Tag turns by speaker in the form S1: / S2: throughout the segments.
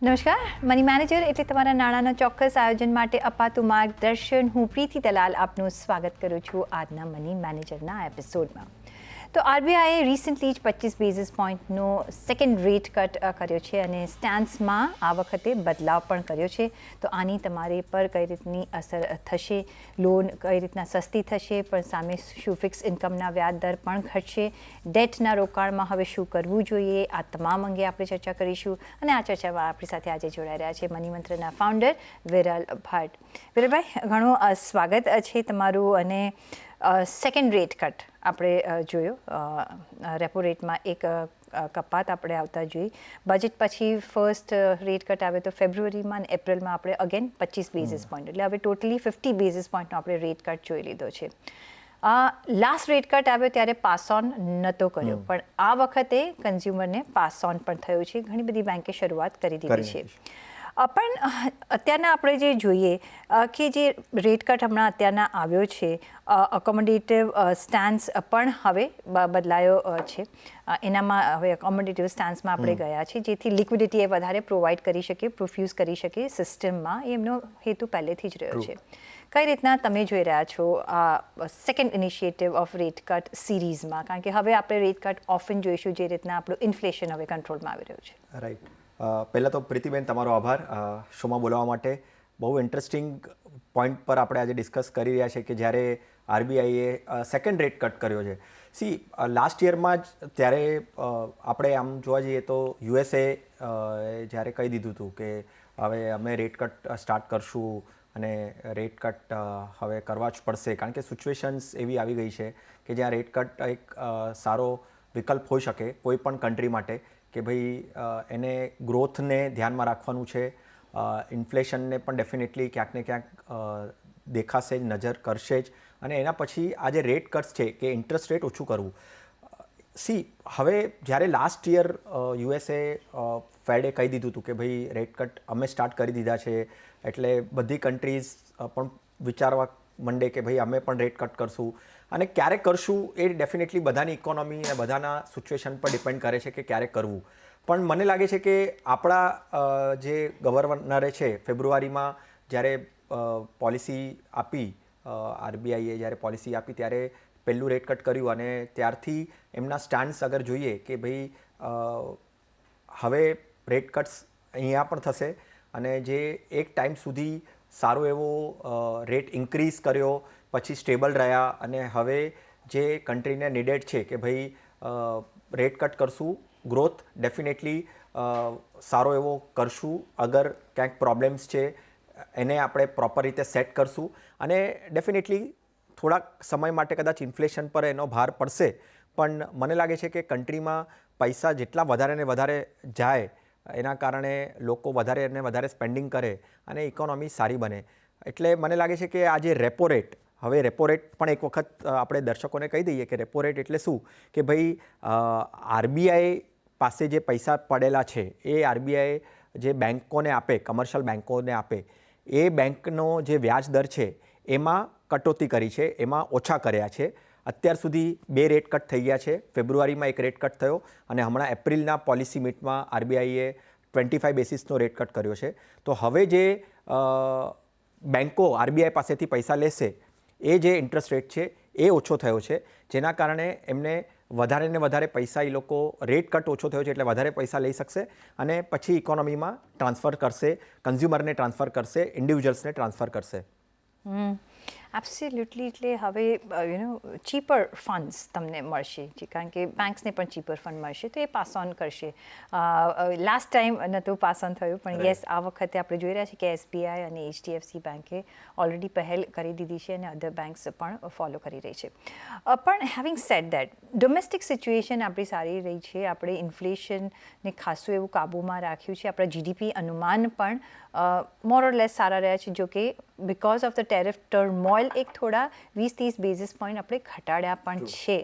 S1: નમસ્કાર, money manager એટલે તમારા નાણાંના ચોક્કસ આયોજન માટે અપાતું માર્ગદર્શન. હું પ્રીતિ દલાલ આપનું સ્વાગત કરું છું આજના મની મેનેજરના એપિસોડમાં. તો આરબીઆઈએ રિસન્ટલી જ 25 બેઝિસ પોઈન્ટનો સેકન્ડ રેટ કટ કર્યો છે અને સ્ટેન્સમાં આ વખતે બદલાવ પણ કર્યો છે. તો આની તમારી પર કઈ રીતની અસર થશે, લોન કઈ રીતના સસ્તી થશે, પણ સામે શું ફિક્સ ઇન્કમના વ્યાજ દર પણ ઘટશે, ડેટના રોકાણમાં હવે શું કરવું જોઈએ, આ તમામ અંગે આપણે ચર્ચા કરીશું. અને આ ચર્ચામાં આપણી સાથે આજે જોડાઈ રહ્યા છે મની મંત્રના ફાઉન્ડર વિરલ ભટ્ટ. વિરલભાઈ, ઘણું સ્વાગત છે તમારું. અને સેકન્ડ રેટ કટ આપણે જોયો, રેપો રેટમાં એક કપાત આપણે આવતા જોઈ. બજેટ પછી ફર્સ્ટ રેટ કટ આવે તો ફેબ્રુઆરીમાં અને એપ્રિલમાં આપણે અગેન 25 બેઝિસ પોઈન્ટ, એટલે હવે ટોટલી 50 બેઝિસ પોઈન્ટનો આપણે રેટ કટ જોઈ લીધો છે. લાસ્ટ રેટ કટ આવ્યો ત્યારે પાસ ઓન નહોતો કર્યો, પણ આ વખતે કન્ઝ્યુમરને પાસ ઓન પણ થયો છે. ઘણી બધી બેંકે શરૂઆત કરી દીધી છે. પણ અત્યારના આપણે જે જોઈએ કે જે રેટ કટ હમણાં અત્યારના આવ્યો છે, અકોમોડેટિવ સ્ટાન્સ પણ હવે બદલાયો છે. એનામાં હવે અકોમોડેટિવ સ્ટાન્સમાં આપણે ગયા છે, જેથી લિક્વિડિટી એ વધારે પ્રોવાઈડ કરી શકે, પ્રોફ્યુઝ કરી શકે સિસ્ટમમાં. એમનો હેતુ પહેલેથી જ રહ્યો છે. કઈ રીતના તમે જોઈ રહ્યા છો આ second initiative off rate cut સિરીઝમાં? કારણ કે હવે આપણે રેટ કટ ઓફન જોઈશું, જે રીતના આપણું ઇન્ફ્લેશન હવે કંટ્રોલમાં આવી રહ્યું છે.
S2: રાઈટ. પહેલાં તો પ્રીતિબેન, તમારો આભાર શોમાં બોલાવવા માટે. બહુ ઇન્ટરેસ્ટિંગ પોઈન્ટ પર આપણે આજે ડિસ્કસ કરી રહ્યા છે કે જ્યારે આરબીઆઈએ સેકન્ડ રેટ કટ કર્યો છે. લાસ્ટ યરમાં જ ત્યારે આપણે આમ જોવા જઈએ તો યુએસએ જ્યારે કહી દીધું હતું કે હવે અમે રેટ કટ સ્ટાર્ટ કરશું અને રેટ કટ હવે કરવા જ પડશે, કારણ કે સિચ્યુએશન્સ એવી આવી ગઈ છે કે જ્યાં રેટ કટ એક સારો વિકલ્પ હોઈ શકે કોઈ પણ કન્ટ્રી માટે, કે ભાઈ એને ગ્રોથને ધ્યાનમાં રાખવાનું છે, ઇન્ફ્લેશનને પણ ડેફિનેટલી ક્યાંક ને ક્યાંક દેખાશે જ, નજર કરશે જ. અને એના પછી આ જે રેટ કટ્સ છે કે ઇન્ટરેસ્ટ રેટ ઓછું કરવું. હવે જ્યારે લાસ્ટ યર યુએસએ ફેડે કહી દીધું હતું કે ભાઈ રેટ કટ અમે સ્ટાર્ટ કરી દીધા છે, એટલે બધી કન્ટ્રીઝ પણ વિચારવા માંડે કે ભાઈ અમે પણ રેટ કટ કરશું. અને ક્યારે કરશું એ ડેફિનેટલી બધાની ઇકોનોમી અને બધાના સિચ્યુએશન પર ડિપેન્ડ કરે છે કે ક્યારે કરવું. પણ મને લાગે છે કે આપણા જે ગવર્નરે છે ફેબ્રુઆરીમાં જ્યારે પોલિસી આપી, આરબીઆઈએ જ્યારે પોલિસી આપી ત્યારે પહેલું રેટ કટ કર્યું. અને ત્યારથી એમના સ્ટાન્સ અગર જોઈએ કે ભાઈ હવે રેટ કટ્સ અહીંયા પણ થશે, અને જે એક ટાઈમ સુધી સારો એવો રેટ ઇન્ક્રીઝ કર્યો, પછી સ્ટેબલ રહ્યા, અને હવે જે કન્ટ્રીને નીડેડ છે કે ભાઈ રેટ કટ કરશું, ગ્રોથ ડેફિનેટલી સારો એવો કરશું, અગર ક્યાંક પ્રોબ્લેમ્સ છે એને આપણે પ્રોપર રીતે સેટ કરશું, અને ડેફિનેટલી થોડાક સમય માટે કદાચ ઇન્ફ્લેશન પર એનો ભાર પડશે. પણ મને લાગે છે કે કન્ટ્રીમાં પૈસા જેટલા વધારે ને વધારે જાય, એના કારણે લોકો વધારે ને વધારે સ્પેન્ડિંગ કરે અને ઇકોનોમી સારી બને. એટલે મને લાગે છે કે આ જે રેપો રેટ, હવે રેપો રેટ પણ એક વખત આપણે દર્શકોને કહી દઈએ કે રેપો રેટ એટલે શું, કે ભાઈ આરબીઆઈ પાસે જે પૈસા પડેલા છે એ આરબીઆઈ જે બેન્કોને આપે, કમર્શિયલ બેન્કોને આપે, એ બેન્કનો જે વ્યાજ દર છે એમાં કટોતી કરી છે, એમાં ઓછા કર્યા છે. અત્યાર સુધી 2 રેટ કટ થઈ ગયા છે. ફેબ્રુઆરીમાં એક રેટ કટ થયો, અને હમણાં એપ્રિલના પોલિસી મીટમાં આરબીઆઈએ 25 બેસિસનો રેટ કટ કર્યો છે. તો હવે જે બેન્કો આરબીઆઈ પાસેથી પૈસા લેશે, એ જે ઇન્ટરેસ્ટ રેટ છે એ ઓછો થયો છે, જેના કારણે એમને વધારે ને વધારે પૈસા, એ લોકો રેટ કટ ઓછો થયો છે એટલે વધારે પૈસા લઈ શકશે, અને પછી ઇકોનોમીમાં ટ્રાન્સફર કરશે, કન્ઝ્યુમરને ટ્રાન્સફર કરશે, ઇન્ડિવિજ્યુઅલ્સને ટ્રાન્સફર કરશે.
S1: એબ્સોલ્યુટલી. એટલે હવે ચીપર ફંડ્સ તમને મળશે, કારણ કે બેંક્સને પણ ચીપર ફંડ મળશે, તો એ પાસ ઓન કરશે. લાસ્ટ ટાઈમ નહોતું પાસ ઓન થયું, પણ યસ, આ વખતે આપણે જોઈ રહ્યા છીએ કે એસબીઆઈ અને એચડીએફસી બેંકે ઓલરેડી પહેલ કરી દીધી છે, અને અધર બેંક્સ પણ ફોલો કરી રહી છે. પણ having sad that, domestic situation આપણી સારી રહી છે, આપણે ઇન્ફ્લેશનને ખાસું એવું કાબૂમાં રાખ્યું છે, આપણા જીડીપી અનુમાન પણ મોર ઓર લેસ સારા રહ્યા છે. જો કે because of the tariff turmoil એક થોડા 20-30 બેઝિસ પોઈન્ટ આપણે ઘટાડ્યા પણ છે.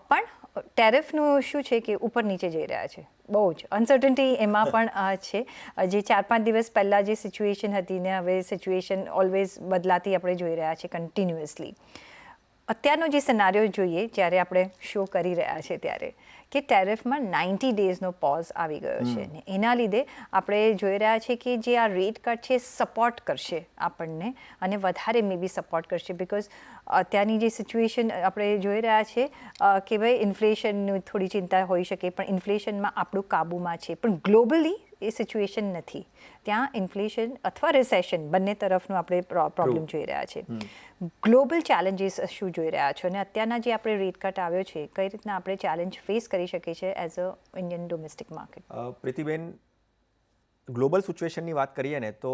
S1: પણ ટેરિફનું શું છે કે ઉપર નીચે જઈ રહ્યા છે, બહુ જ અનસર્ટનિટી એમાં પણ છે. જે 4-5 દિવસ પહેલાં જે સિચ્યુએશન હતી ને હવે સિચ્યુએશન ઓલવેઝ બદલાતી આપણે જોઈ રહ્યા છીએ કન્ટિન્યુઅસલી. અત્યારનો જે સિનારીઓ જોઈએ જ્યારે આપણે શો કરી રહ્યા છે ત્યારે કે ટેરિફમાં 90 ડેઝનો પોઝ આવી ગયો છે ને એના લીધે આપણે જોઈ રહ્યા છીએ કે જે આ રેટ કટ છે સપોર્ટ કરશે આપણને અને વધારે મે બી સપોર્ટ કરશે બિકોઝ અત્યારની જે સિચ્યુએશન આપણે જોઈ રહ્યા છે કે ભાઈ ઇન્ફ્લેશનની થોડી ચિંતા હોઈ શકે પણ ઇન્ફ્લેશનમાં આપણું કાબૂમાં છે પણ ગ્લોબલી એ સિચ્યુએશન નથી ત્યાં ઇન્ફ્લેશન અથવા રિસેશન બંને તરફનું આપણે પ્રોબ્લેમ જોઈ રહ્યા છે ગ્લોબલ ચેલેન્જીસ શું જોઈ રહ્યા છો અને અત્યારના જે આપણે રેટ કટ આવ્યો છે કઈ રીતના આપણે ચેલેન્જ ફેસ કરી શકીએ છીએ as a Indian domestic market
S2: પ્રીતિબેન ગ્લોબલ સિચ્યુએશનની વાત કરીએ ને તો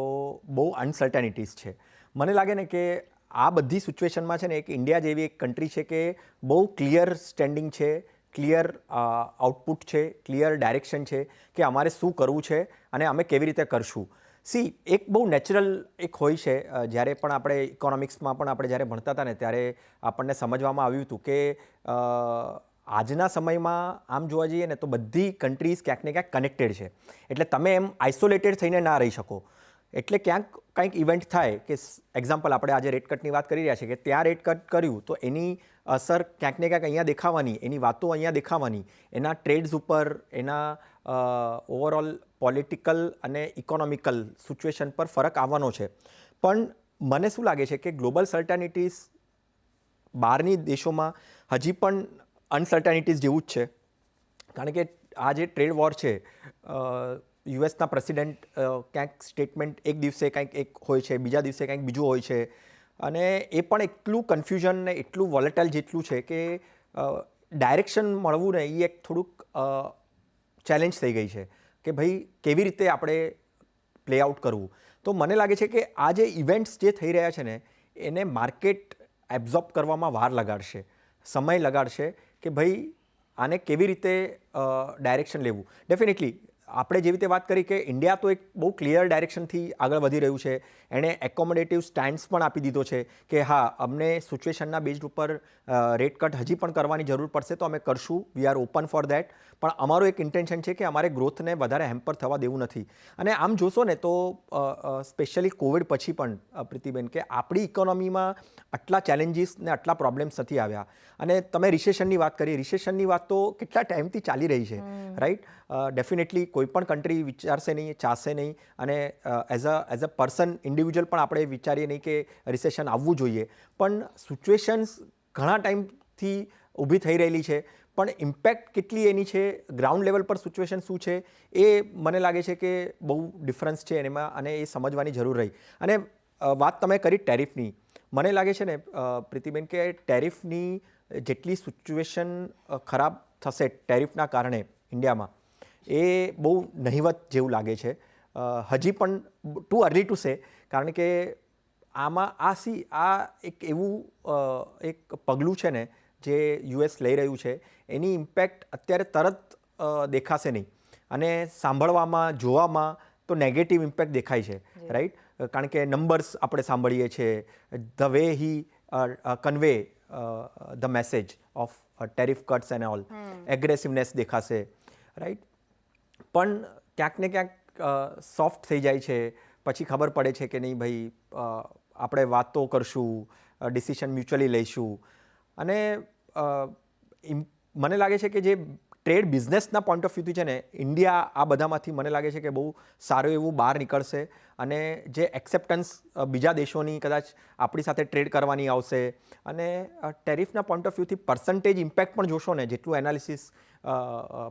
S2: બહુ અનસર્ટેનિટીઝ છે મને લાગે ને કે આ બધી સિચ્યુએશનમાં છે ને એક ઇન્ડિયા જેવી એક કન્ટ્રી છે કે બહુ ક્લિયર સ્ટેન્ડિંગ છે ક્લિયર આઉટપુટ છે ક્લિયર ડાયરેક્શન છે કે અમારે શું કરવું છે અને અમે કેવી રીતે કરશું એક બહુ નેચરલ એક હોય છે જ્યારે પણ આપણે ઇકોનોમિક્સમાં પણ આપણે જ્યારે ભણતા હતા ને ત્યારે આપણને સમજવામાં આવ્યું હતું કે આજના સમયમાં આમ જોવા જઈએ ને તો બધી કન્ટ્રીઝ ક્યાંક ને ક્યાંક કનેક્ટેડ છે એટલે તમે એમ આઇસોલેટેડ થઈને ના રહી શકો એટલે ક્યાંક કંઈક ઇવેન્ટ થાય કે એક્ઝામ્પલ આપણે આજે રેટ કટની વાત કરી રહ્યા છીએ કે ત્યાં રેટ કટ કર્યું તો એની અસર ક્યાંક ને ક્યાંક અહીંયા દેખાવાની એની વાતો અહીંયા દેખાવાની એના ટ્રેડ્સ ઉપર એના ઓવરઓલ પોલિટિકલ અને ઇકોનોમિકલ સિચ્યુએશન પર ફરક આવવાનો છે પણ મને શું લાગે છે કે ગ્લોબલ સર્ટેનિટીઝ બહારની દેશોમાં હજી પણ અનસર્ટેનિટીઝ જેવું જ છે કારણ કે આ જે ટ્રેડ વોર છે યુએસના પ્રેસિડેન્ટ ક્યાંક સ્ટેટમેન્ટ એક દિવસે કંઈક એક હોય છે બીજા દિવસે કંઈક બીજું હોય છે અને એ પણ એટલું કન્ફ્યુઝન ને એટલું વોલેટાઇલ જેટલું છે કે ડાયરેક્શન મળવું ને એ એક થોડુંક ચેલેન્જ થઈ ગઈ છે કે ભાઈ કેવી રીતે આપણે પ્લે આઉટ કરવું તો મને લાગે છે કે આ જે ઇવેન્ટ્સ જે થઈ રહ્યા છે ને એને માર્કેટ એબ્ઝોર્બ કરવામાં વાર લગાડશે સમય લગાડશે કે ભાઈ આને કેવી રીતે ડાયરેક્શન લેવું ડેફિનેટલી આપણે જેવી રીતે વાત કરી કે ઇન્ડિયા તો એક બહુ ક્લિયર ડાયરેક્શનથી આગળ વધી રહ્યું છે એણે એકોમોડેટિવ સ્ટેન્ડ્સ પણ આપી દીધો છે કે હા અમને સિચ્યુએશનના બેઝ ઉપર રેટ કટ હજી પણ કરવાની જરૂર પડશે તો અમે કરશું we are open for that પણ અમારો એક ઇન્ટેન્શન છે કે અમારે ગ્રોથને વધારે હેમ્પર થવા દેવું નથી અને આમ જોશો ને તો સ્પેશિયલી કોવિડ પછી પણ પ્રીતિબેન કે આપણી ઇકોનોમીમાં આટલા ચેલેન્જીસ ને આટલા પ્રોબ્લેમ્સ નથી આવ્યા અને તમે રિસેશનની વાત કરી રિસેશનની વાત તો કેટલા ટાઈમથી ચાલી રહી છે રાઈટ ડેફિનેટલી કોઈ પણ કન્ટ્રી વિચારશે નહીં ચાહશે નહીં અને એઝ અ પર્સન ઇન્ડિવિજ્યુઅલ પણ આપણે વિચારીએ નહીં કે રિસેશન આવવું જોઈએ પણ સિચ્યુએશન્સ ઘણા ટાઈમથી ઊભી થઈ રહેલી છે પણ ઇમ્પેક્ટ કેટલી એની છે ગ્રાઉન્ડ લેવલ પર સિચ્યુએશન શું છે એ મને લાગે છે કે બહુ ડિફરન્સ છે એમાં અને એ સમજવાની જરૂર રહી અને વાત તમે કરી ટેરિફની મને લાગે છે ને પ્રીતિબેન કે ટેરિફની જેટલી સિચ્યુએશન ખરાબ થશે ટેરિફના કારણે ઇન્ડિયામાં એ બહુ નહિવત જેવું લાગે છે હજી પણ ટુ અર્લી ટુ સે કારણ કે આમાં આ એક એવું એક પગલું છે ને જે યુએસ લઈ રહ્યું છે એની ઇમ્પેક્ટ અત્યારે તરત દેખાશે નહીં અને સાંભળવામાં જોવામાં તો નેગેટિવ ઇમ્પેક્ટ દેખાય છે રાઈટ કારણ કે નંબર્સ આપણે સાંભળીએ છીએ the way he convey the message of tariff cuts and all aggressiveness દેખાશે રાઈટ પણ ક્યાંક ને ક્યાંક સોફ્ટ થઈ જાય છે પછી ખબર પડે છે કે નહીં ભાઈ આપણે વાતો કરશું ડિસિશન મ્યુચ્યુઅલી લઈશું અને મને લાગે છે કે જે ટ્રેડ બિઝનેસના પોઈન્ટ ઓફ વ્યૂથી છે ને ઇન્ડિયા આ બધામાંથી મને લાગે છે કે બહુ સારું એવું બહાર નીકળશે અને જે એક્સેપ્ટન્સ બીજા દેશોની કદાચ આપણી સાથે ટ્રેડ કરવાની આવશે અને ટેરિફના પોઈન્ટ ઓફ વ્યૂથી પર્સન્ટેજ ઇમ્પેક્ટ પણ જોશો ને જેટલું એનાલિસિસ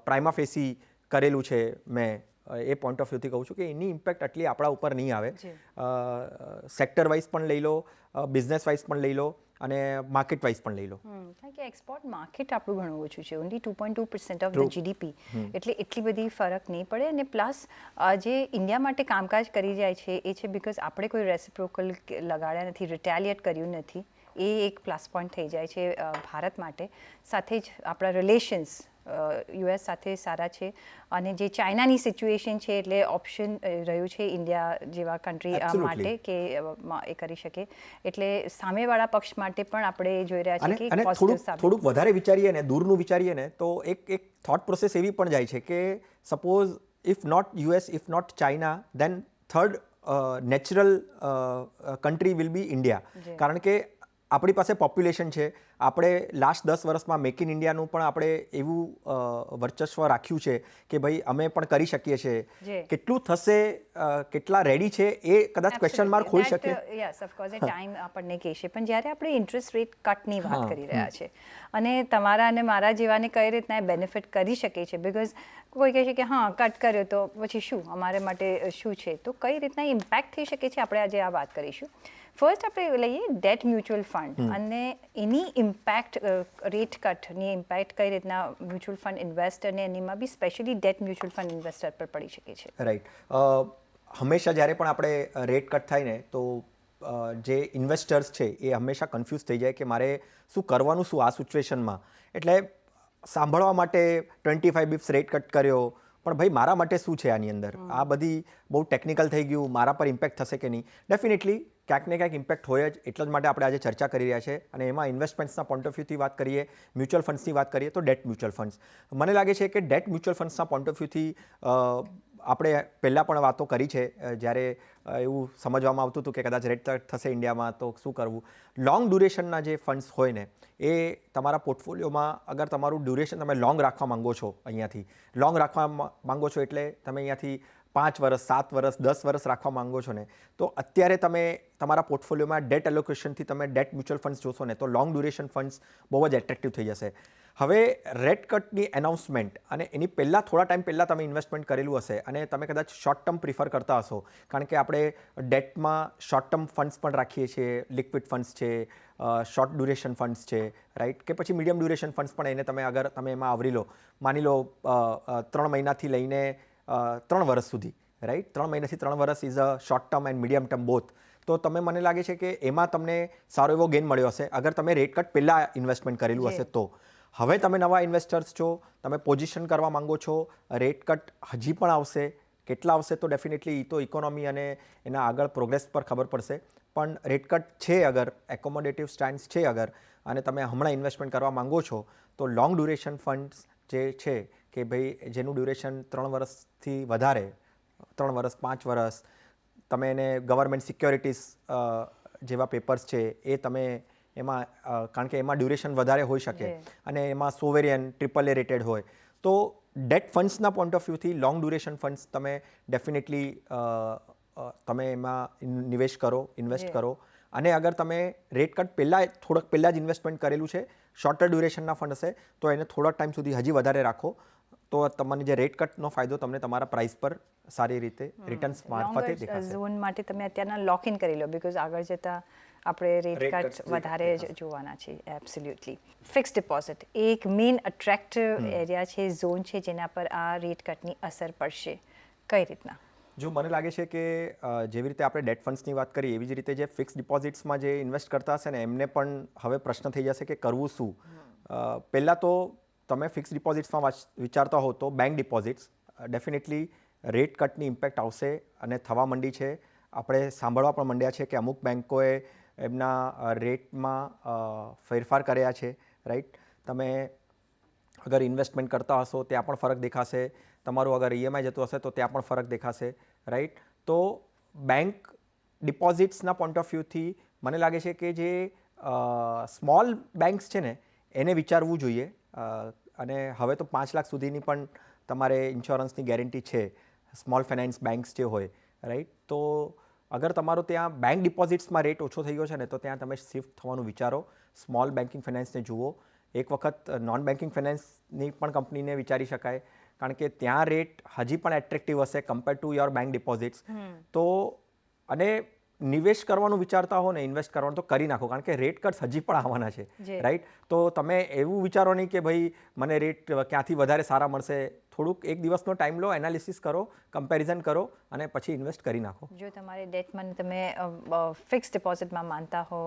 S2: પ્રાઇમા ફેસી કરેલું છે મેં એ પોઈન્ટ ઓફ વ્યૂથી કહું છું કે એની ઇમ્પેક્ટ આટલી આપણા ઉપર નહીં આવે સેક્ટર વાઇઝ પણ લઈ લો બિઝનેસ વાઇઝ પણ લઈ લો અને માર્કેટ વાઇઝ પણ લઈ લો
S1: કારણ કે એક્સપોર્ટ માર્કેટ આપણું ઘણું ઓછું છે ઓનલી 2.2% ઓફ ધ જીડીપી એટલે એટલી બધી ફરક નહીં પડે અને પ્લસ જે ઇન્ડિયા માટે કામકાજ કરી જાય છે એ છે બિકોઝ આપણે કોઈ રેસિપ્રોકલ લગાડ્યા નથી રિટેલિએટ કર્યું નથી એ એક પ્લસ પોઈન્ટ થઈ જાય છે ભારત માટે સાથે જ આપણા રિલેશન્સ યુએસ સાથે સારા છે અને જે ચાઇનાની સિચ્યુએશન છે એટલે ઓપ્શન રહ્યું છે ઇન્ડિયા જેવા કન્ટ્રી માટે કે એ કરી શકે એટલે સામેવાળા પક્ષ માટે પણ આપણે જોઈ રહ્યા છીએ કે
S2: થોડુંક વધારે વિચારીએ ને દૂરનું વિચારીએ ને તો એક થોટ પ્રોસેસ એવી પણ જાય છે કે suppose if not US if not China then third natural country will be India કારણ કે આપણી પાસે પોપ્યુલેશન છે આપણે લાસ્ટ 10 વર્ષમાં મેક ઇન ઇન્ડિયાનું પણ આપણે એવું વર્ચસ્વ રાખ્યું છે કે ભાઈ અમે પણ કરી શકીએ
S1: જી.
S2: છીએ. કેટલું થશે, કેટલા રેડી છે એ કદાચ ક્વેશ્ચન માર્ક હોઈ શકે.
S1: યસ ઓફકોર્સ એ ટાઈમ આપણને કહેશે, પણ જ્યારે આપણે ઇન્ટરેસ્ટ રેટ કટની વાત કરી રહ્યા છે અને તમારા અને મારા જેવાને કઈ રીતના એ બેનિફિટ કરી શકે છે, બિકોઝ કોઈ કહે છે કે હા કટ કર્યો તો પછી શું અમારે માટે શું છે, તો કઈ રીતના ઇમ્પેક્ટ થઈ શકે છે આપણે આજે આ વાત કરીશું. ફર્સ્ટ આપણે લઈએ ડેટ મ્યુચ્યુઅલ ફંડ અને એની ઇમ્પેક્ટ, રેટ કટની ઇમ્પેક્ટ કઈ રીતના મ્યુચ્યુઅલ ફંડ ઇન્વેસ્ટર અને એનીમાં બી specially debt mutual fund investor પર પડી શકે છે.
S2: રાઈટ. હંમેશા જ્યારે પણ આપણે રેટ કટ થાય ને તો જે ઇન્વેસ્ટર્સ છે એ હંમેશા કન્ફ્યુઝ થઈ જાય કે મારે શું કરવાનું શું આ સિચ્યુએશનમાં. એટલે સાંભળવા માટે 25 બિપ્સ રેટ કટ કર્યો, પણ ભાઈ મારા માટે શું છે આની અંદર, આ બધી બહુ ટેકનિકલ થઈ ગયું, મારા પર ઇમ્પેક્ટ થશે કે નહીં. ડેફિનેટલી ક્યાંક ને ક્યાંક ઇમ્પેક્ટ હોય જ, એટલા જ માટે આપણે આજે ચર્ચા કરી રહ્યા છે. અને એમાં ઇન્વેસ્ટમેન્ટ્સના પોઈન્ટ ઓફ વ્યૂથી વાત કરીએ, મ્યુચ્યુઅલ ફંડ્સની વાત કરીએ તો ડેટ મ્યુચ્યુઅલ ફંડ્સ. મને લાગે છે કે ડેટ મ્યુચ્યુઅલ ફંડ્સના પોઈન્ટ ઓફ વ્યૂથી આપણે પહેલાં પણ વાતો કરી છે, જ્યારે એવું સમજવામાં આવતું હતું કે કદાચ રેટ કટ થશે ઇન્ડિયામાં તો શું કરવું. લોંગ ડ્યુરેશનના જે ફંડ્સ હોય ને એ તમારા પોર્ટફોલિયોમાં અગર તમારું ડ્યુરેશન તમે લોંગ રાખવા માંગો છો, અહીંયાથી લોંગ રાખવા માંગો છો એટલે તમે અહીંયાથી 5 વર્ષ, 7 વર્ષ, 10 વર્ષ રાખવા માંગો છો ને, તો અત્યારે તમે તમારા પોર્ટફોલિયોમાં ડેટ એલોકેશનથી તમે ડેટ મ્યુચ્યુઅલ ફંડ્સ જોશો ને તો લોંગ ડ્યુરેશન ફંડ્સ બહુ જ એટ્રેક્ટિવ થઈ જશે. હવે રેટ કટની એનાઉન્સમેન્ટ અને એની પહેલાં થોડા ટાઈમ પહેલાં તમે ઇન્વેસ્ટમેન્ટ કરેલું હશે અને તમે કદાચ શોર્ટ ટર્મ પ્રિફર કરતા હશો, કારણ કે આપણે ડેટમાં શોર્ટ ટર્મ ફંડ્સ પણ રાખીએ છીએ, લિક્વિડ ફંડ્સ છે, શોર્ટ ડ્યુરેશન ફંડ્સ છે, રાઈટ, કે પછી મીડિયમ ડ્યુરેશન ફંડ્સ પણ એને તમે અગર તમે એમાં આવરી લો, માની લો 3 મહિનાથી લઈને 3 વર્ષ સુધી, રાઈટ, 3 મહિનાથી 3 વર્ષ is a short term and medium term both. તો તમે મને લાગે છે કે એમાં તમને સારો એવો ગેઇન મળ્યો હશે અગર તમે રેટ કટ પહેલાં ઇન્વેસ્ટમેન્ટ કરેલું હશે તો. હવે તમે નવા ઇન્વેસ્ટર્સ છો, તમે પોઝિશન કરવા માંગો છો, રેટ કટ હજી પણ આવશે, કેટલા આવશે તો ડેફિનેટલી તો ઇકોનોમી અને એના આગળ પ્રોગ્રેસ પર ખબર પડશે. પણ રેટ કટ છે અગર, એકોમોડેટિવ સ્ટેન્ડ્સ છે અગર, અને તમે હમણાં ઇન્વેસ્ટમેન્ટ કરવા માંગો છો તો લોંગ ડ્યુરેશન ફંડ્સ જે છે કે ભાઈ જેનું ડ્યુરેશન 3 વર્ષથી વધારે, 3 વર્ષ, 5 વર્ષ, તમે એને ગવર્મેન્ટ સિક્યોરિટીઝ જેવા પેપર્સ છે એ તમે એમાં, કારણ કે એમાં ડ્યુરેશન વધારે હોઈ શકે અને એમાં સોવેરિયન AAA રેટેડ હોય, તો ડેટ ફંડ્સના પોઈન્ટ ઓફ વ્યૂથી લોંગ ડ્યુરેશન ફંડ્સ તમે ડેફિનેટલી તમે એમાં નિવેશ કરો, ઇન્વેસ્ટ કરો. અને અગર તમે રેટ કટ પહેલાં થોડોક પહેલાં જ ઇન્વેસ્ટમેન્ટ કરેલું છે, શોર્ટર ડ્યુરેશનના ફંડ હશે તો એને થોડા ટાઈમ સુધી હજી વધારે રાખો, તો તમને જે રેટ કટનો ફાયદો તમને તમારા પ્રાઇસ પર સારી રીતે રિટર્ન્સ મારફતે દેખાશે.
S1: ઝોન માટે તમે અત્યારના લોક ઇન કરી લો, બીકોઝ આગળ જતાં આપણે રેટ કટ વધારે જ જોવાના છે. એબ્સોલ્યુટલી. ફિક્સ ડિપોઝિટ એક મેઇન અટ્રેક્ટિવ એરિયા છે, ઝોન છે જેના પર આ રેટ કટની અસર પડશે. કઈ રીતના?
S2: જો મને લાગે છે કે જેવી રીતે આપણે ડેટ ફંડ્સની વાત કરી એવી જ રીતે જે ફિક્સ ડિપોઝિટ્સમાં જે ઇન્વેસ્ટ કરતા હશે ને એમને પણ હવે પ્રશ્ન થઈ જશે કે કરવું શું. પહેલાં તો તમે ફિક્સ ડિપોઝિટ્સમાં વિચારતા હો તો બેંક ડિપોઝિટ્સ ડેફિનેટલી રેટ કટની ઇમ્પેક્ટ આવશે અને થવા માંડી છે. આપણે સાંભળવા પણ માંડ્યા છે કે અમુક બેન્કોએ એમના રેટમાં ફેરફાર કર્યા છે, રાઈટ. તમે અગર ઇન્વેસ્ટમેન્ટ કરતા હશો ત્યાં પણ ફરક દેખાશે, તમારું અગર EMI જતું હશે તો ત્યાં પણ ફરક દેખાશે, રાઈટ. તો બેંક ડિપોઝિટ્સના પોઈન્ટ ઓફ વ્યૂથી મને લાગે છે કે જે સ્મોલ બેંક્સ છે ને એને વિચારવું જોઈએ. અને હવે તો 5 લાખ સુધીની પણ તમારે ઇન્સ્યોરન્સની ગેરંટી છે સ્મોલ ફાઇનાન્સ બેંક્સ જે હોય, રાઈટ. તો અગર તમારો ત્યાં બેંક ડિપોઝિટ્સમાં રેટ ઓછો થઈ ગયો છે ને તો ત્યાં તમે શિફ્ટ થવાનું વિચારો, સ્મોલ બેન્કિંગ ફાઇનાન્સને જુઓ. એક વખત નોન બેન્કિંગ ફાઇનાન્સની પણ કંપનીને વિચારી શકાય, કારણ કે ત્યાં રેટ હજી પણ એટ્રેક્ટિવ હશે compare to your bank deposits. તો અને નિવેશ કરવાનું વિચારતા હો ને ઇન્વેસ્ટ કરવાનું તો કરી નાખો, કારણ કે રેટ કટ્સ હજી પણ આવવાના છે, રાઈટ. તો તમે એવું વિચારો નહીં કે ભાઈ મને રેટ ક્યાંથી વધારે સારા મળશે. થોડુંક એક દિવસનો ટાઈમ લો, એનાલિસિસ કરો, કમ્પેરિઝન કરો અને પછી ઇન્વેસ્ટ કરી નાખો.
S1: જો તમારે ડેટમાં તમે ફિક્સ ડિપોઝિટમાં માનતા હો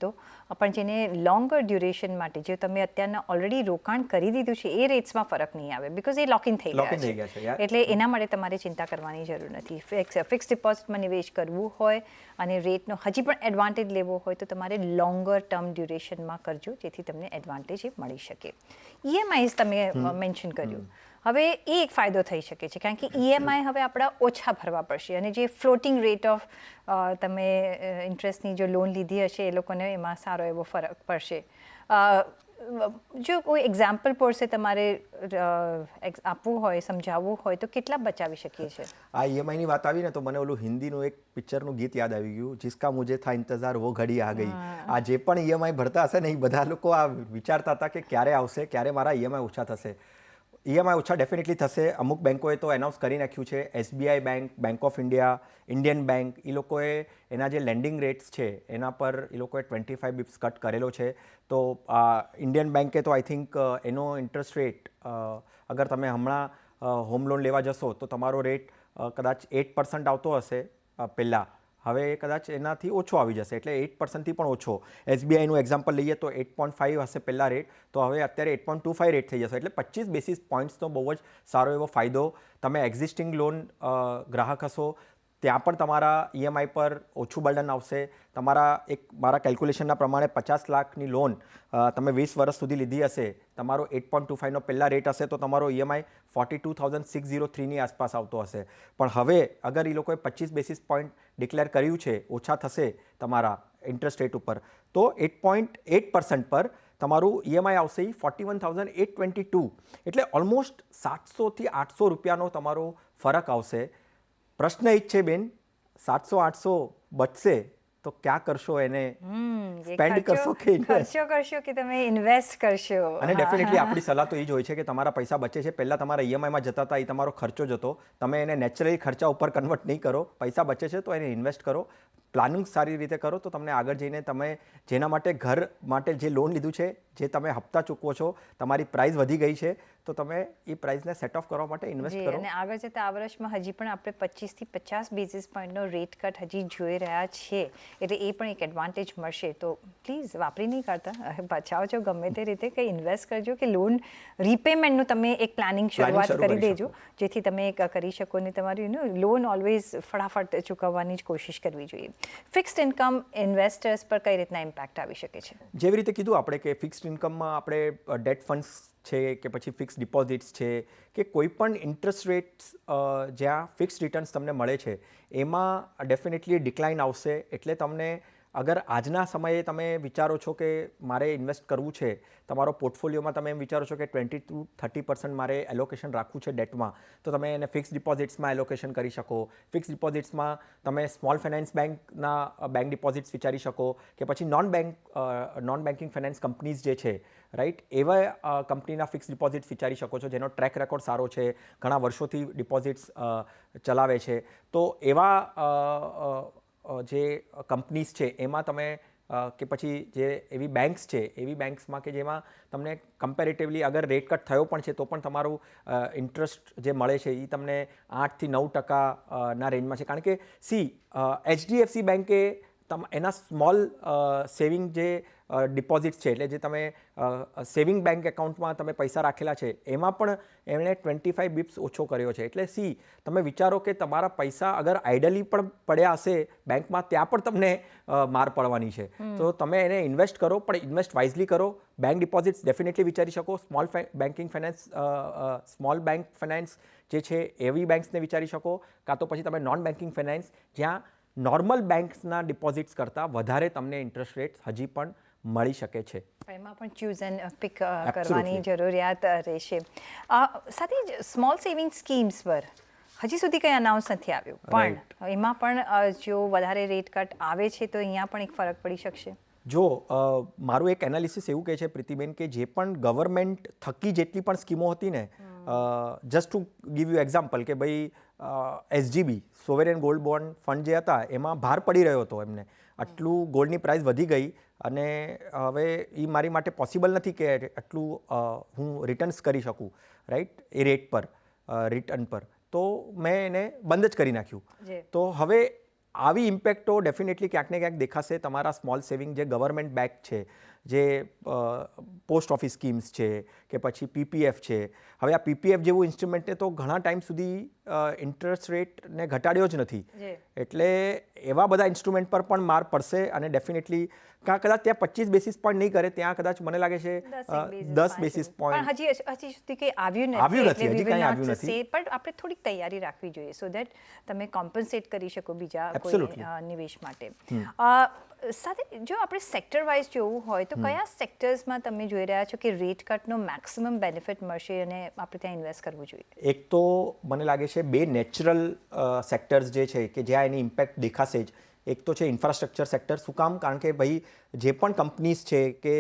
S1: તો, પણ જેને લોંગર ડ્યુરેશન માટે જે તમે અત્યારના ઓલરેડી રોકાણ કરી દીધું છે એ રેટ્સમાં ફરક નહીં આવે, બીકોઝ એ લોક ઇન થઈ ગયા છે. એટલે એના માટે તમારે ચિંતા કરવાની જરૂર નથી. ફિક્સ ડિપોઝિટમાં નિવેશ કરવું હોય અને રેટનો હજી પણ એડવાન્ટેજ લેવો હોય તો તમારે લોંગર ટર્મ ડ્યુરેશનમાં કરજો, જેથી તમને એડવાન્ટેજ એ મળી શકે. EMIs તમે મેન્શન કર્યું. હવે એ એક ફાયદો થઈ શકે છે કારણ કે EMI હવે આપણા ઓછા ભરવા પડશે અને જે ફ્લોટિંગ રેટ ઓફ તમે ઇન્ટરેસ્ટની જો લોન લીધી હશે એ લોકોને એમાં સારો એવો ફરક પડશે. જો કોઈ એક્ઝામ્પલ પડશે તમારે આપવું હોય સમજાવવું હોય તો કેટલા બચાવી શકીએ છીએ?
S2: આ EMI ની વાત આવી ને તો મને ઓલું હિન્દીનું એક પિક્ચરનું ગીત યાદ આવી ગયું, જિસકા મુझे था इंतजार वो घड़ी आ गई. આ જે પણ EMI ભરતા હશે ને એ બધા લોકો આ વિચારતા હતા કે ક્યારે આવશે, ક્યારે મારા EMI ઓછા થશે. EMI ઓછા ડેફિનેટલી થશે. અમુક બેંકોએ તો એનાઉન્સ કરી નાખ્યું છે. SBI bank, bank of India, Indian bank, એ લોકોએ એના જે લેન્ડિંગ રેટ્સ છે એના પર એ લોકોએ 25 બિપ્સ કટ કરેલો છે. તો ઇન્ડિયન બેંકે તો આઈ થિંક એનો ઇન્ટરેસ્ટ રેટ અગર તમે હમણાં હોમ લોન લેવા જશો તો તમારો રેટ કદાચ 8% આવતો હશે પહેલાં, હવે કદાચ એનાથી ઓછો આવી જશે, એટલે 8%થી પણ ઓછો. SBIનું એક્ઝામ્પલ લઈએ તો 8.5 હશે પહેલાં રેટ, તો હવે અત્યારે 8.25 રેટ થઈ જશે, એટલે 25 બેસિસ પોઈન્ટ્સનો બહુ જ સારો એવો ફાયદો. તમે એક્ઝિસ્ટિંગ લોન ગ્રાહક હશો ત્યાં પણ તમારા EMI પર ઓછું બર્ડન આવશે. મારા કેલ્ક્યુલેશનના પ્રમાણે 50 લાખની લોન તમે 20 વર્ષ સુધી લીધી હશે, તમારો 8.25નો પહેલાં રેટ હશે તો તમારો EMI 42,603ની આસપાસ આવતો હશે. પણ હવે અગર એ લોકોએ 25 બેસિસ પોઈન્ટ ડિક્લેર કર્યું છે ઓછા થશે તમારા ઇન્ટરેસ્ટ રેટ ઉપર, તો 8.8% પર તમારું EMI આવશે 41,822, એટલે ઓલમોસ્ટ 700થી 800 રૂપિયાનો તમારો ફરક આવશે. પ્રશ્ન એ જ છે બેન, 700-800 બચશે તો ક્યાં કરશો એને? સ્પેન્ડ કરશો કે
S1: ખર્ચો કરશો કે તમે ઇન્વેસ્ટ કરશો?
S2: અને ડેફિનેટલી આપણી સલાહ તો એ જ હોય છે કે તમારા પૈસા બચે છે, પહેલાં તમારા EMIમાં જતા હતા એ તમારો ખર્ચો જતો, તમે એને નેચરલી ખર્ચા ઉપર કન્વર્ટ નહીં કરો. પૈસા બચે છે તો એને ઇન્વેસ્ટ કરો, પ્લાનિંગ સારી રીતે કરો, તો તમને આગળ જઈને તમે જેના માટે ઘર માટે જે લોન લીધું છે, જે તમે હપ્તા ચૂકવો છો, તમારી પ્રાઇસ વધી ગઈ છે તો તમે એ પ્રાઇસને સેટ ઓફ કરવા માટે ઇન્વેસ્ટ કરો.
S1: અને આગળ જતાં આ વર્ષમાં હજી પણ આપણે 25થી 50 બેસિસ પોઈન્ટનો રેટ કટ હજી જોઈ રહ્યા છીએ, એટલે એ પણ એક એડવાન્ટેજ મળશે. તો પ્લીઝ વાપરી નહીં કરતા, બચાવજો ગમે તે રીતે, કંઈ ઇન્વેસ્ટ કરજો કે લોન રીપેમેન્ટનું તમે એક પ્લાનિંગ શરૂઆત કરી દેજો, જેથી તમે કરી શકો ને તમારી લોન ઓલવેઝ ફટાફટ ચૂકવવાની જ કોશિશ કરવી જોઈએ. ફિક્સ્ડ ઇન્કમ ઇન્વેસ્ટર્સ પર કઈ રીતના ઇમ્પેક્ટ આવી શકે છે?
S2: જેવી રીતે કીધું આપણે કે ફિક્સ્ડ ઇન્કમમાં આપણે ડેટ ફંડ્સ છે કે પછી ફિક્સ ડિપોઝિટ્સ છે કે કોઈ પણ ઇન્ટરેસ્ટ રેટ્સ જ્યાં ફિક્સ રિટર્ન્સ તમને મળે છે એમાં ડેફિનેટલી ડિક્લાઇન આવશે. એટલે તમને અગર આજના સમયે તમે વિચારો છો કે મારે ઇન્વેસ્ટ કરવું છે, તમારો પોર્ટફોલિયોમાં તમે એમ વિચારો છો કે 20-30% મારે એલોકેશન રાખવું છે ડેટમાં, તો તમે એને ફિક્સ ડિપોઝિટ્સમાં એલોકેશન કરી શકો. ફિક્સ ડિપોઝિટ્સમાં તમે સ્મોલ ફાઇનાન્સ બેંકના બેંક ડિપોઝિટ્સ વિચારી શકો કે પછી નોન બેન્કિંગ ફાઇનાન્સ કંપનીઝ જે છે, રાઈટ, એવા કંપનીના ફિક્સ ડિપોઝિટ્સ વિચારી શકો છો જેનો ટ્રેક રેકોર્ડ સારો છે, ઘણા વર્ષોથી ડિપોઝિટ્સ ચલાવે છે. તો એવા જે કંપનીઝ છે એમાં તમે કે પછી જે એવી બેંક્સ છે, એવી બેંક્સમાં કે જેમાં તમને કમ્પેરેટિવલી અગર રેટ કટ થયો પણ છે તો પણ તમારું ઇન્ટરેસ્ટ જે મળે છે એ તમને 8થી 9% ના રેન્જમાં છે. કારણ કે HDFC બેંકે એના સ્મોલ સેવિંગ જે ડિપોઝિટ્સ છે, એટલે જે તમે સેવિંગ બેંક એકાઉન્ટમાં તમે પૈસા રાખેલા છે એમાં પણ એમણે 25 બિપ્સ ઓછો કર્યો છે. એટલે તમે વિચારો કે તમારા પૈસા અગર આઈડલી પણ પડ્યા હશે બેંકમાં, ત્યાં પણ તમને માર પડવાની છે. તો તમે એને ઇન્વેસ્ટ કરો, પણ ઇન્વેસ્ટ વાઇઝલી કરો. બેંક ડિપોઝિટ્સ ડેફિનેટલી વિચારી શકો. સ્મોલ બેંક ફાઇનાન્સ જે છે એવી બેંક્સને વિચારી શકો, કાં તો પછી તમે નોન બેન્કિંગ ફાઇનાન્સ જ્યાં નોર્મલ બેંક્સના ડિપોઝિટ્સ કરતાં વધારે તમને ઇન્ટરેસ્ટ રેટ હજી પણ મળી શકે છે.
S1: એમાં પણ ચૂઝ એન્ડ પિક કરવાની જરૂરિયાત રહેશે. સાથે જ સ્મોલ સેવિંગ સ્કીમ્સ પર હજી સુધી કંઈ અનાઉન્સ નથી આવ્યું, પણ એમાં પણ જો વધારે રેટ કટ આવે છે તો અહીંયા પણ એક ફરક પડી શકશે.
S2: જો મારું એક એનાલિસિસ એવું કહે છે પ્રીતિબેન કે જે પણ ગવર્મેન્ટ થકી જેટલી પણ સ્કીમો હતી ને, just to give you example કે ભાઈ SGB સોવેરેન ગોલ્ડ બોન્ડ ફંડ જે હતા એમાં ભાર પડી રહ્યો હતો એમને, આટલું ગોલ્ડની પ્રાઇસ વધી ગઈ અને હવે એ મારી માટે પોસિબલ નથી કે આટલું હું રિટર્ન્સ કરી શકું, રાઈટ, એ રેટ પર રિટર્ન પર, તો મેં એને બંધ જ કરી નાખ્યું. તો હવે આવી ઇમ્પેક્ટો ડેફિનેટલી ક્યાંક ને ક્યાંક દેખાશે તમારા સ્મોલ સેવિંગ જે ગવર્મેન્ટ બેક છે, જે પોસ્ટ ઓફિસ સ્કીમ્સ છે કે પછી PPF છે. હવે આ PPF જેવું ઇન્સ્ટ્રુમેન્ટને તો ઘણા ટાઈમ સુધી ઇન્ટરેસ્ટ રેટને ઘટાડ્યો જ નથી.
S1: જી.
S2: એટલે એવા બધા ઇન્સ્ટ્રુમેન્ટ પર પણ માર પડશે અને ડેફિનેટલી કદાચ ત્યાં 25 બેસિસ પોઈન્ટ નહીં કરે, ત્યાં કદાચ મને લાગે છે 10 બેસિસ
S1: પણ
S2: પોઈન્ટ.
S1: હજી સુધી કંઈ આવ્યું
S2: આવ્યું
S1: નથી,
S2: નથી, હજી કાંઈ આવ્યું નથી.
S1: પણ આપણે થોડીક તૈયારી રાખવી જોઈએ સો દેટ તમે કોમ્પન્સેટ કરી શકો બીજા કોઈ
S2: Absolutely.
S1: નિવેશ માટે. સાથે જો આપણે સેક્ટર વાઇઝ જોવું હોય તો કયા સેક્ટર્સમાં તમે જોઈ રહ્યા છો કે રેટ કટનો મેક્સિમમ બેનિફિટ મળશે અને આપણે ત્યાં ઇન્વેસ્ટ કરવું જોઈએ?
S2: એક તો મને લાગે છે બે નેચરલ સેક્ટર્સ જે છે કે જ્યાં એની ઇમ્પેક્ટ દેખાશે જ. એક તો છે ઇન્ફ્રાસ્ટ્રક્ચર સેક્ટર. શું કામ? કારણ કે ભાઈ જે પણ કંપનીઝ છે કે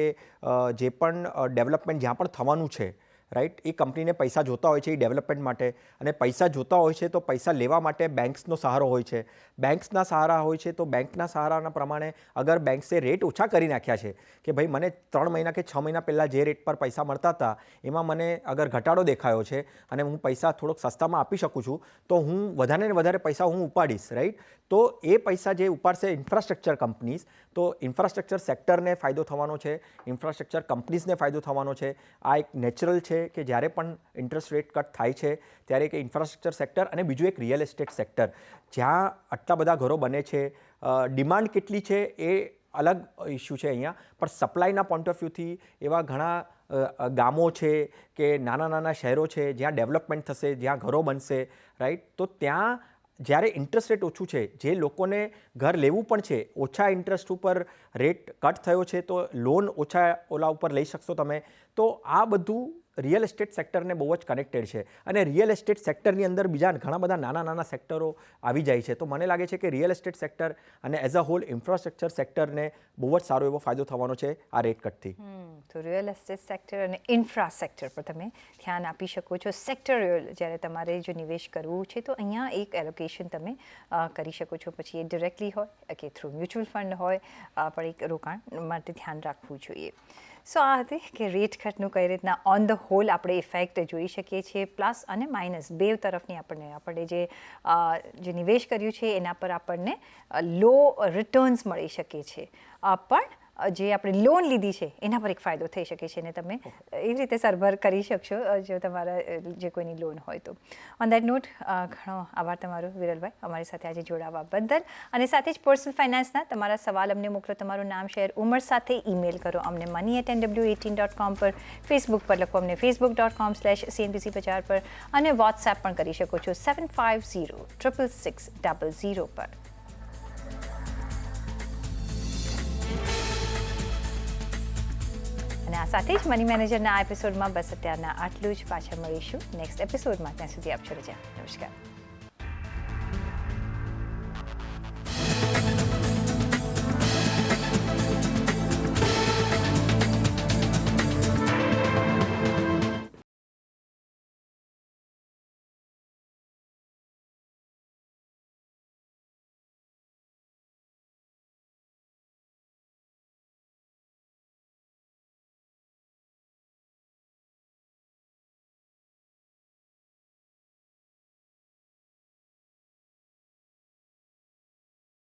S2: જે પણ ડેવલપમેન્ટ જ્યાં પણ થવાનું છે, રાઈટ, એ કંપનીને પૈસા જોતા હોય છે એ ડેવલપમેન્ટ માટે, અને પૈસા જોતા હોય છે તો પૈસા લેવા માટે બેન્ક્સનો સહારો હોય છે. બેન્ક્સના સહારા હોય છે તો બેંકના સહારાના પ્રમાણે અગર બેન્ક્સે રેટ ઓછા કરી નાખ્યા છે કે ભાઈ મને 3 મહિના કે 6 મહિના પહેલાં જે રેટ પર પૈસા મળતા હતા એમાં મને અગર ઘટાડો દેખાયો છે અને હું પૈસા થોડોક સસ્તામાં આપી શકું છું તો હું વધારે ને વધારે પૈસા હું ઉપાડીશ, રાઈટ. તો એ પૈસા જે ઉપાડશે ઇન્ફ્રાસ્ટ્રક્ચર કંપનીઝ, તો ઇન્ફ્રાસ્ટ્રક્ચર સેક્ટરને ફાયદો થવાનો છે, ઇન્ફ્રાસ્ટ્રક્ચર કંપનીઝને ફાયદો થવાનો છે. આ એક નેચરલ છે કે જ્યારે પણ ઇન્ટરેસ્ટ રેટ કટ થાય છે ત્યારે કે ઇન્ફ્રાસ્ટ્રક્ચર સેક્ટર, અને બીજું એક રિયલ એસ્ટેટ સેક્ટર, જ્યાં આટલા બધા ઘરો બને છે, ડિમાન્ડ કેટલી છે એ અલગ ઇસ્યુ છે અહીંયા, પણ સપ્લાયના પોઈન્ટ ઓફ વ્યૂથી એવા ઘણા ગામો છે કે નાના નાના શહેરો છે જ્યાં ડેવલપમેન્ટ થશે, જ્યાં ઘરો બનશે, રાઈટ. તો ત્યાં જ્યારે ઇન્ટરેસ્ટ રેટ ઓછું છે, જે લોકોને ઘર લેવું પણ છે, ઓછા ઇન્ટરેસ્ટ ઉપર રેટ કટ થયો છે તો લોન ઓછા ઓલા ઉપર લઈ શકશો તમે. તો આ બધું રિયલ એસ્ટેટ સેક્ટરને બહુ જ કનેક્ટેડ છે, અને રિયલ એસ્ટેટ સેક્ટરની અંદર બીજા ઘણા બધા નાના નાના સેક્ટરો આવી જાય છે. તો મને લાગે છે કે રિયલ એસ્ટેટ સેક્ટર અને એઝ અ હોલ ઇન્ફ્રાસ્ટ્રક્ચર સેક્ટરને બહુ જ સારો એવો ફાયદો થવાનો છે આ રેટ કટથી.
S1: તો રિયલ એસ્ટેટ સેક્ટર અને ઇન્ફ્રા સેક્ટર પર તમે ધ્યાન આપી શકો છો. સેક્ટરિયલ જ્યારે તમારે જો નિવેશ કરવું છે તો અહીંયા એક એલોકેશન તમે કરી શકો છો. પછી એ ડિરેક્ટલી હોય કે થ્રુ મ્યુચ્યુઅલ ફંડ હોય, પણ એક રોકાણ માટે ધ્યાન રાખવું જોઈએ. સો આ હતી કે રેટ કટનું કઈ રીતના ઓન ધ હોલ આપણે ઇફેક્ટ જોઈ શકીએ છીએ, પ્લસ અને માઇનસ બે તરફની આપણે જે નિવેશ કર્યું છે એના પર આપણને લો રિટર્ન્સ મળી શકે છે, પણ જે આપણે લોન લીધી છે એના પર એક ફાયદો થઈ શકે છે અને તમે એવી રીતે સરભર કરી શકશો જો તમારા જે કોઈની લોન હોય તો. ઓન દેટ નોટ ઘણો આભાર તમારો વિરલભાઈ અમારી સાથે આજે જોડાવા બદલ. અને સાથે જ પર્સનલ ફાઇનાન્સના તમારા સવાલ અમને મોકલો, તમારું નામ, શહેર, ઉંમર સાથે ઈમેલ કરો અમને money@nw18.com પર, ફેસબુક પર લખો અમને facebook.com/cnbc50 પર, અને વોટ્સએપ પણ કરી શકો છો 75066600 પર. અને આ સાથે જ મની મેનેજરના આ એપિસોડમાં બસ અત્યારના આટલું જ. પાછા મળીશું નેક્સ્ટ એપિસોડમાં. ત્યાં સુધી આપશો રજા. નમસ્કાર.